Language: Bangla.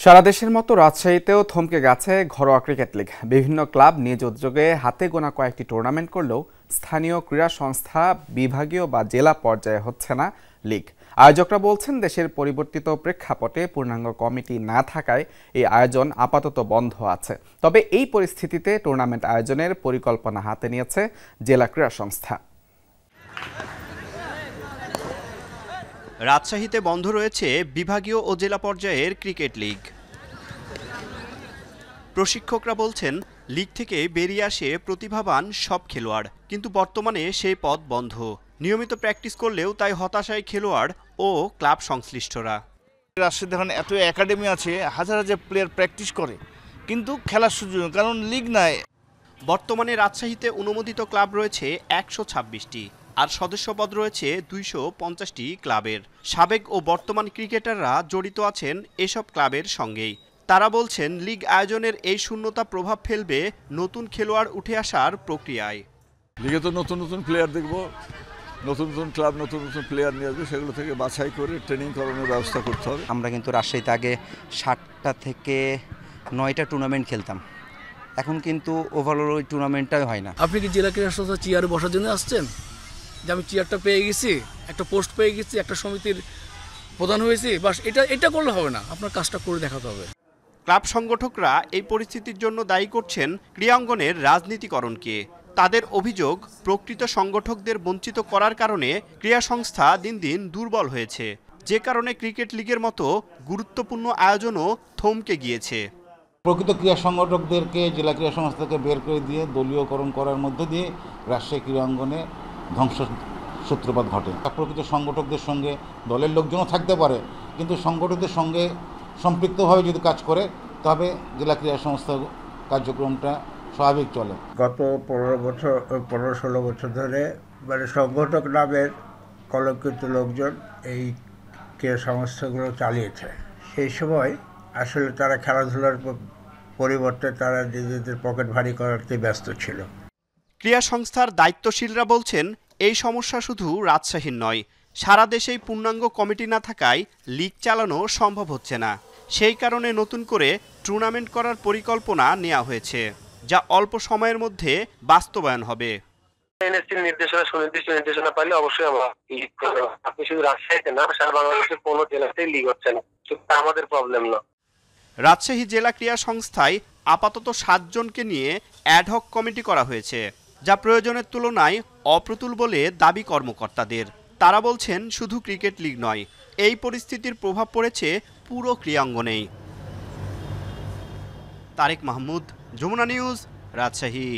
সারা দেশের মতো রাজশাহীতেও থমকে গেছে ঘরোয়া ক্রিকেট লিগ। বিভিন্ন ক্লাব নিজ উদ্যোগে হাতে গোনা কয়েকটি টুর্নামেন্ট করলেও স্থানীয় ক্রীড়া সংস্থা বিভাগীয় বা জেলা পর্যায়ে হচ্ছে না লিগ। আয়োজকরা বলছেন, দেশের পরিবর্তিত প্রেক্ষাপটে পূর্ণাঙ্গ কমিটি না থাকায় এই আয়োজন আপাতত বন্ধ আছে। তবে এই পরিস্থিতিতে টুর্নামেন্ট আয়োজনের পরিকল্পনা হাতে নিয়েছে জেলা ক্রীড়া সংস্থা। রাজশাহীতে বন্ধ রয়েছে বিভাগীয় ও জেলা পর্যায়ের ক্রিকেট লিগ। প্রশিক্ষকরা বলছেন, লিগ থেকে বেরিয়ে আসে প্রতিভাবান সব খেলোয়াড়, কিন্তু বর্তমানে সেই পথ বন্ধ। নিয়মিত প্র্যাকটিস করলেও তাই হতাশায় খেলোয়াড় ও ক্লাব সংশ্লিষ্টরা। রাজশাহীতে এখন এত একাডেমি আছে, হাজার হাজার প্লেয়ার প্র্যাকটিস করে, কিন্তু খেলার সুযোগ কারণ লিগ নাই। বর্তমানে রাজশাহীতে অনুমোদিত ক্লাব রয়েছে 126টি, আর সদস্যপদ রয়েছে 250টি ক্লাবের। সাবেক ও বর্তমান ক্রিকেটাররা জড়িত আছেন এসব ক্লাবের সঙ্গেই। তারা বলছেন, লিগ আয়োজনের এই শূন্যতা প্রভাব ফেলবে নতুন খেলোয়াড় উঠে আসার প্রক্রিয়ায়। লিগে তো নতুন নতুন প্লেয়ার দেখব, নতুন নতুন ক্লাব নতুন নতুন প্লেয়ার নিয়ে আসবে, সেগুলো থেকে বাছাই করে ট্রেনিং করানোর ব্যবস্থা করতে হবে। আমরা কিন্তু রাজশাহীতে আগে 7টা থেকে 9টা টুর্নামেন্ট খেলতাম, এখন কিন্তু ওভারঅল ওই টুর্নামেন্টটাই হয় না। আপনি কি জেলা ক্রীড়া সংস্থা চেয়ারে বসার জন্য আসছেন? যে আমি চেয়ারটা পেয়ে গেছি, একটা পোস্ট পেয়ে গেছি, একটা সমিতির প্রধান হয়েছি, বাস এটা করলে হবে না, আপনার কাজটা করে দেখাতে হবে। ক্লাব সংগঠকরা এই পরিস্থিতির জন্য দায়ী করছেন ক্রীড়াঙ্গনের রাজনীতিকরণকে। তাদের অভিযোগ, প্রকৃত সংগঠকদের বঞ্চিত করার কারণে ক্রীড়া সংস্থা দিন দিন দুর্বল হয়েছে, যে কারণে ক্রিকেট লিগের মতো গুরুত্বপূর্ণ আয়োজনও থমকে গিয়েছে। প্রকৃত ক্রীড়া সংগঠকদেরকে জেলা ক্রীড়া সংস্থাকে বের করে দিয়ে দলীয়করণ করার মধ্য দিয়ে রাজশাহী ক্রীড়াঙ্গনে ধ্বংস সূত্রপাত ঘটে। প্রকৃত সংগঠকদের সঙ্গে দলের লোকজনও থাকতে পারে, কিন্তু সংগঠকদের সঙ্গে সম্পৃক্তভাবে যদি কাজ করে, তবে জেলা ক্রীড়া সংস্থা কার্যক্রমটা স্বাভাবিক চলে। গত 15-16 বছর ধরে সংগঠক নামের কলঙ্কিত লোকজন এই ক্রীড়া সংস্থাগুলো চালিয়েছে। সেই সময় আসলে তারা খেলাধুলার পরিবর্তে তারা নিজেদের পকেট ভারী করাতে ব্যস্ত ছিল। ক্রীড়া সংস্থার দায়িত্বশীলরা বলছেন, এই সমস্যা শুধু রাজশাহীর নয়, সারা দেশেই পূর্ণাঙ্গ কমিটি না থাকায় লিগ চালানো সম্ভব হচ্ছে না। সেই কারণে নতুন করে টুর্নামেন্ট করার পরিকল্পনা নেওয়া হয়েছে, যা অল্প সময়ের মধ্যে বাস্তবায়ন হবে। সুনির্দিষ্ট নির্দেশনা পাইলে অবশ্যই আমরা লিগ করব। আপনি শুধু রাজশাহীতে না, সারা বাংলাদেশের কোনো জেলাতেই লিগ হচ্ছে না, সেটা আমাদের প্রবলেম না। রাজশাহী জেলা ক্রীড়া সংস্থায় আপাতত 7 জনকে নিয়ে অ্যাডহক কমিটি করা হয়েছে, যা প্রয়োজনের তুলনায় অপ্রতুল বলে দাবি কর্মকর্তাদের। তারা বলছেন, শুধু ক্রিকেট লিগ নয়, এই পরিস্থিতির প্রভাব পড়েছে পুরো ক্রীড়াঙ্গনেই। তারেক মাহমুদ, যমুনা নিউজ, রাজশাহী।